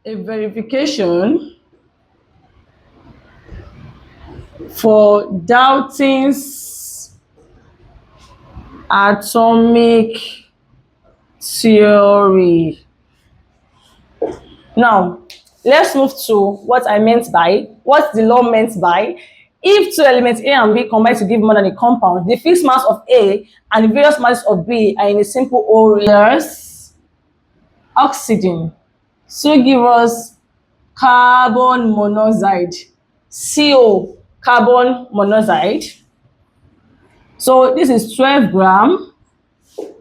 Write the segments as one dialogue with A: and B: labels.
A: A verification for Dalton's atomic theory. Now, let's move to what the law meant by if two elements A and B combine to give more than a compound, the fixed mass of A and the various masses of B are in a simple O layers. Oxygen. So give us carbon monoxide. CO, carbon monoxide. So this is 12 gram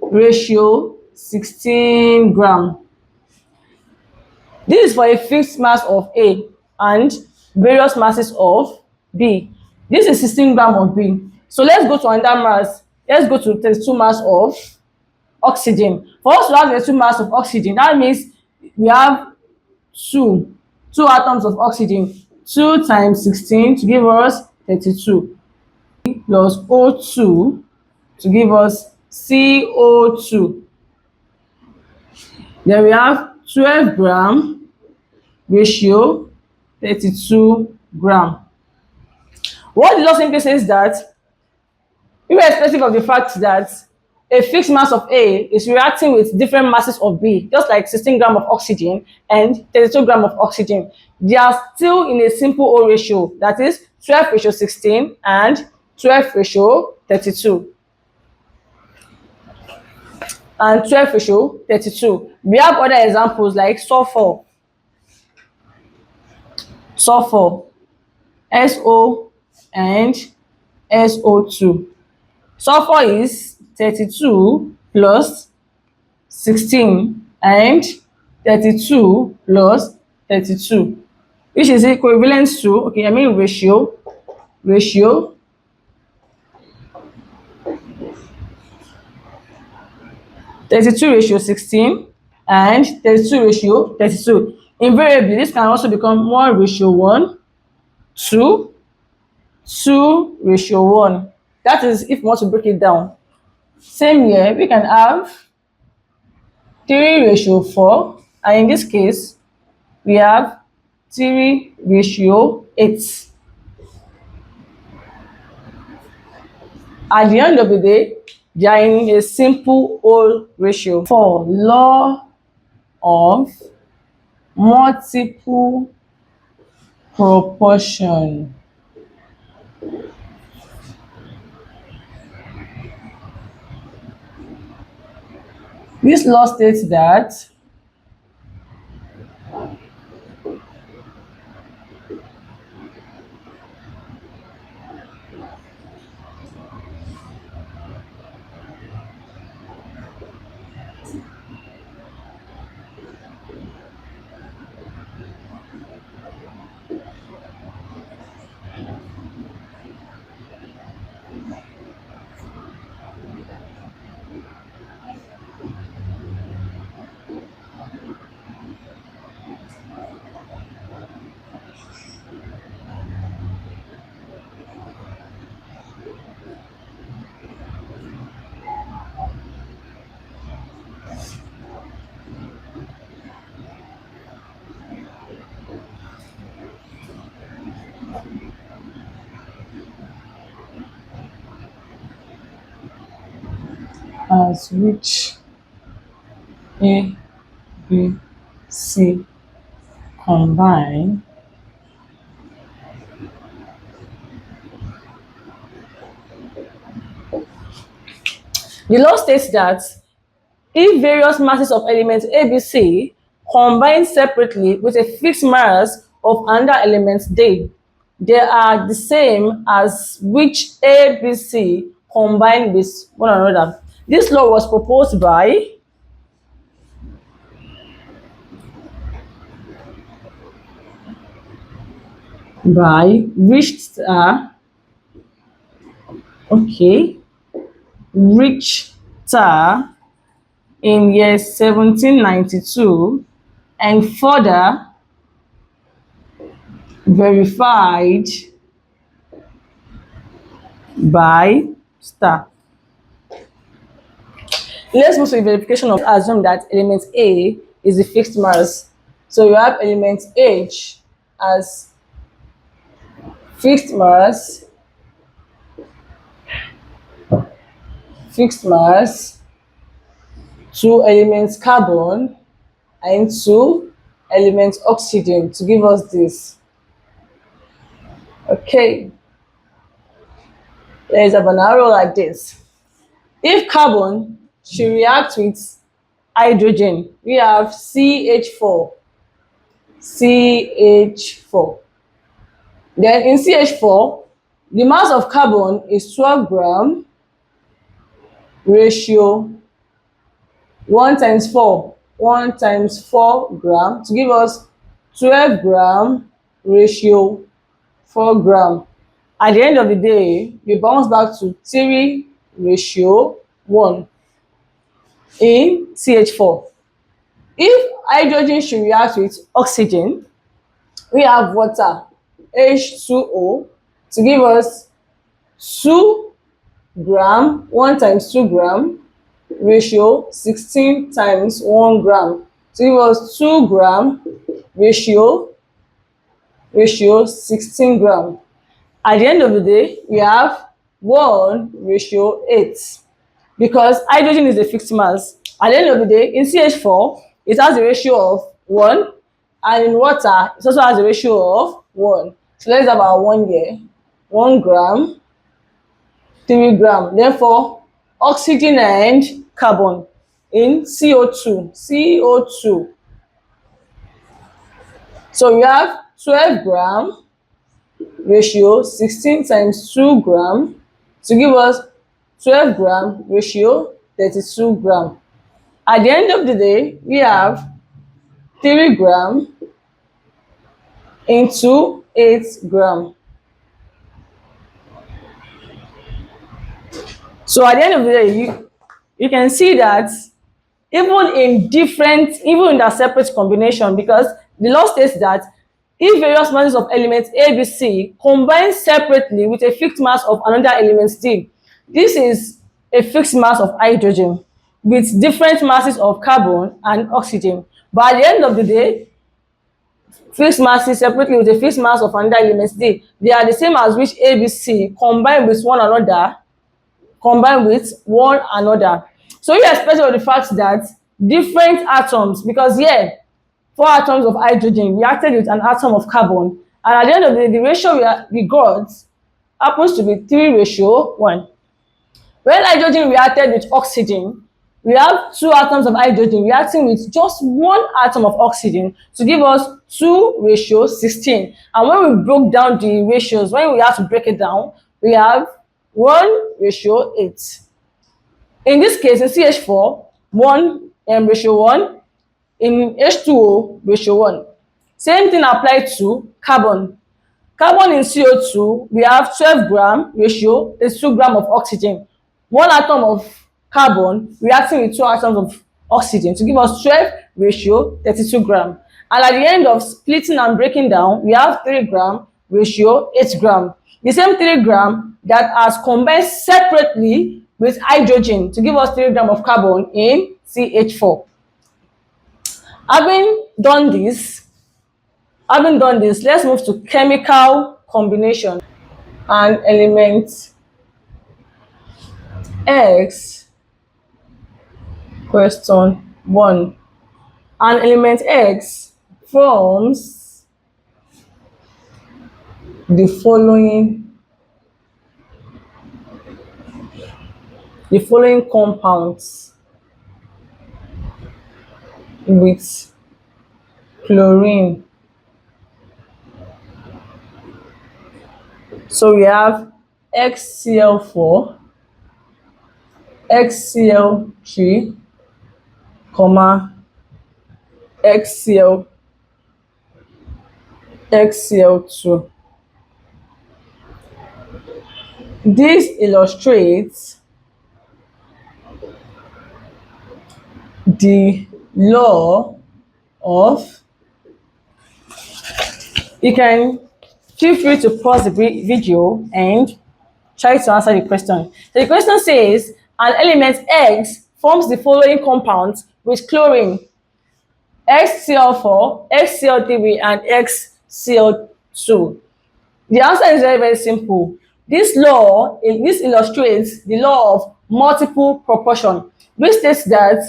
A: ratio 16 gram. This is for a fixed mass of A and various masses of B. This is 16 gram of B. So let's go to another mass. Let's go to 32 mass of oxygen. For us to have 32 mass of oxygen, that means we have two atoms of oxygen. 2 times 16 to give us 32 plus O2 to give us CO2. Then we have 12 gram ratio 32 gram. What the law simply says that, irrespective of the fact that a fixed mass of A is reacting with different masses of B, just like 16 gram of oxygen and 32 gram of oxygen, they are still in a simple O ratio, that is 12 ratio 16 and 12 ratio 32. And 12 ratio 32. We have other examples like sulfur, SO and SO2. Sulfur is 32 plus 16 and 32 plus 32, which is equivalent to, ratio 32 ratio 16 and 32 ratio 32. Invariably, this can also become 1 ratio 1 to 2 ratio 1. That is if we want to break it down. Same here, we can have 3 ratio 4, and in this case, we have 3 ratio 8. At the end of the day, they are in a simple whole ratio. For law of multiple proportion. This law states that as which A, B, C combine the law states that if various masses of elements A, B, C combine separately with a fixed mass of another element they are the same as which A, B, C combine with one another. This law was proposed by Richter, Richter in year 1792 and further verified by Star. Let's move to the verification of assume that element A is the fixed mass. So you have element H as fixed mass, two elements carbon, and two elements oxygen to give us this. Okay, there is a scenario like this. If carbon should react with hydrogen, we have CH4. CH4. Then in CH4, the mass of carbon is 12 gram ratio 1 times 4. 1 times 4 gram to give us 12 gram ratio 4 gram. At the end of the day, we bounce back to 3 ratio 1 in CH4. If hydrogen should react with oxygen, we have water, H2O, to give us 2 gram, 1 times 2 gram, ratio 16 times 1 gram, to give us 2 gram, ratio 16 gram. At the end of the day, we have 1 ratio 8, because hydrogen is a fixed mass. At the end of the day, in CH4, it has a ratio of 1, and in water, it also has a ratio of 1. So let's have our 1 here. 1 gram, 3 gram. Therefore, oxygen and carbon in CO2. CO2. So we have 12 gram ratio 16 times 2 gram to give us 12 gram ratio 32 gram. At the end of the day, we have 3 gram into 8 gram. So at the end of the day, you can see that even in that separate combination, because the law states that if various masses of elements A, B, C combine separately with a fixed mass of another element D, this is a fixed mass of hydrogen with different masses of carbon and oxygen. But at the end of the day, fixed masses separately with a fixed mass of another element D, they are the same as which A, B, C combined with one another. So irrespective of the fact that different atoms, because here 4 atoms of hydrogen reacted with an atom of carbon, and at the end of the day, the ratio we got happens to be 3 ratio 1. When hydrogen reacted with oxygen, we have 2 atoms of hydrogen reacting with just 1 atom of oxygen to give us 2 ratio 16. And when we broke down the ratios, when we have to break it down, we have 1 ratio 8. In this case, in CH4, 1 ratio 1. In H2O, ratio 1. Same thing applied to carbon. Carbon in CO2, we have 12 gram ratio is 2 gram of oxygen. 1 atom of carbon reacting with 2 atoms of oxygen to give us 12 ratio 32 gram. And at the end of splitting and breaking down, we have 3 gram ratio 8 gram. The same 3 gram that has combined separately with hydrogen to give us 3 gram of carbon in CH4. Having done this, let's move to chemical combination. And element X, question 1. And element X forms the following compounds with chlorine. So we have XCl4, XCl3, XCl2. This illustrates the law of, you can feel free to pause the video and try to answer the question. So the question says, an element X forms the following compounds with chlorine. HCl4, HCl3, and HCl2. The answer is very, very simple. This illustrates the law of multiple proportion, which states that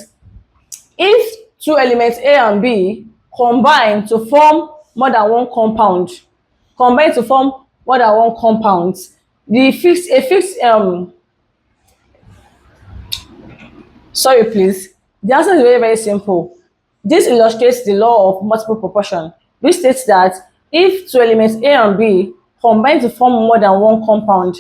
A: if two elements A and B combine to form more than one compound, combine to form more than one compound, sorry please, the answer is very, very simple. This illustrates the law of multiple proportion, which states that if two elements A and B combine to form more than one compound,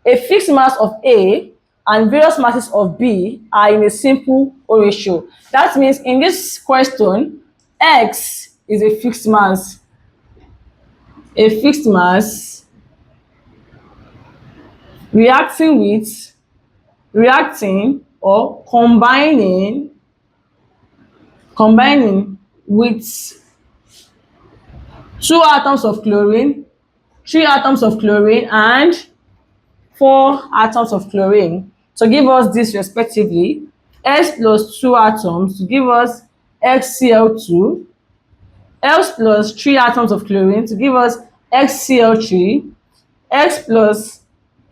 A: a fixed mass of A and various masses of B are in a simple O ratio. That means in this question, X is a fixed mass. A fixed mass reacting or combining with two atoms of chlorine, three atoms of chlorine, and four atoms of chlorine to give us this respectively. S plus two atoms to give us XCl2, X plus three atoms of chlorine to give us XCl3, X plus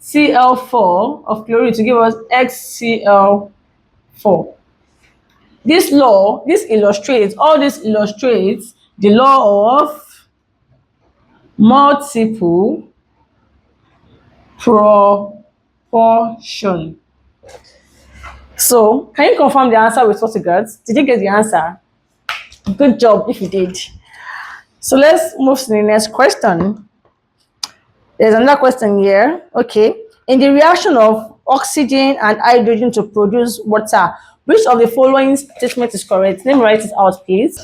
A: Cl4 of chlorine to give us XCl4. All this illustrates the law of multiple proportion. So, can you confirm the answer with what you got? Did you get the answer? Good job if you did. So let's move to the next question. There's another question here. Okay. In the reaction of oxygen and hydrogen to produce water, which of the following statement is correct? Let me write it out, please.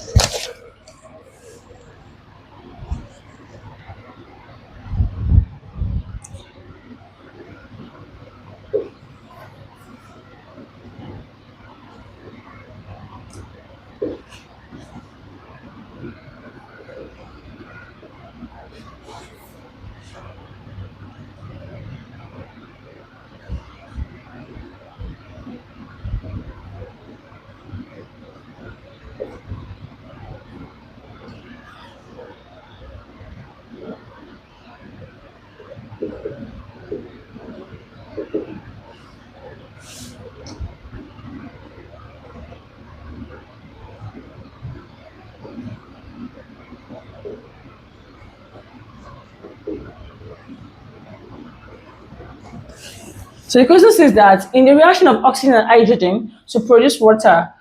A: So the question says that in the reaction of oxygen and hydrogen to produce water,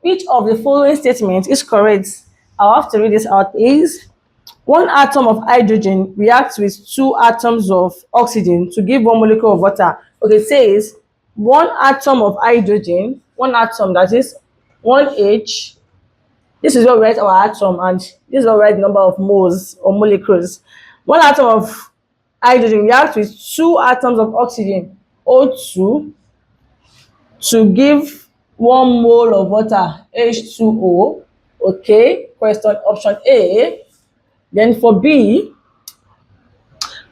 A: which of the following statements is correct? I'll have to read this out, please. One atom of hydrogen reacts with two atoms of oxygen to give one molecule of water. Okay, it says one atom of hydrogen, one atom, that is 1H. This is what we write our atom, and this is what we write the number of moles or molecules. One atom of hydrogen reacts with two atoms of oxygen, O2, to give one mole of water, H2O. Okay, question option A. Then for B,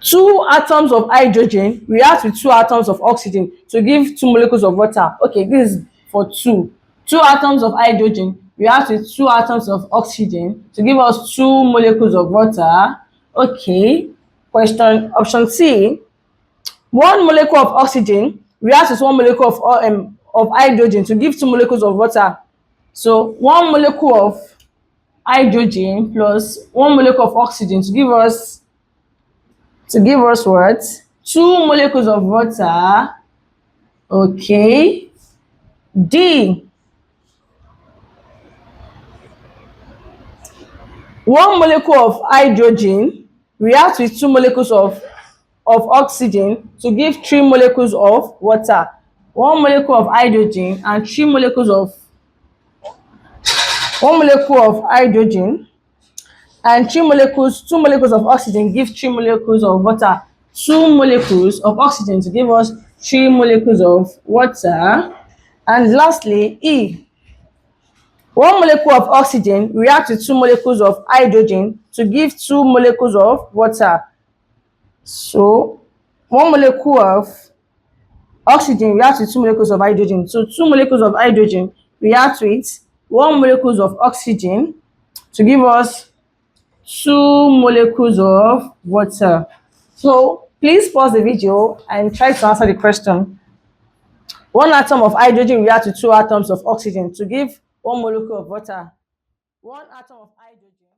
A: two atoms of hydrogen react with two atoms of oxygen to give two molecules of water. Okay, this is for two. Two atoms of hydrogen react with two atoms of oxygen to give us two molecules of water. Okay, question option C. One molecule of oxygen reacts with one molecule of hydrogen to give two molecules of water. So one molecule of hydrogen plus one molecule of oxygen to give us what? Two molecules of water. Okay. D. One molecule of hydrogen reacts with two molecules of oxygen to give three molecules of water. One molecule of hydrogen and two molecules of hydrogen and two molecules of oxygen give three molecules of water. Two molecules of oxygen to give us three molecules of water. And lastly, E. One molecule of oxygen reacts with two molecules of hydrogen to give two molecules of water. So one molecule of oxygen reacts with two molecules of hydrogen. So two molecules of hydrogen react with 1 molecules of oxygen to give us 2 molecules of water. So please pause the video and try to answer the question. 1 atom of hydrogen reacts to 2 atoms of oxygen to give 1 molecule of water. 1 atom of hydrogen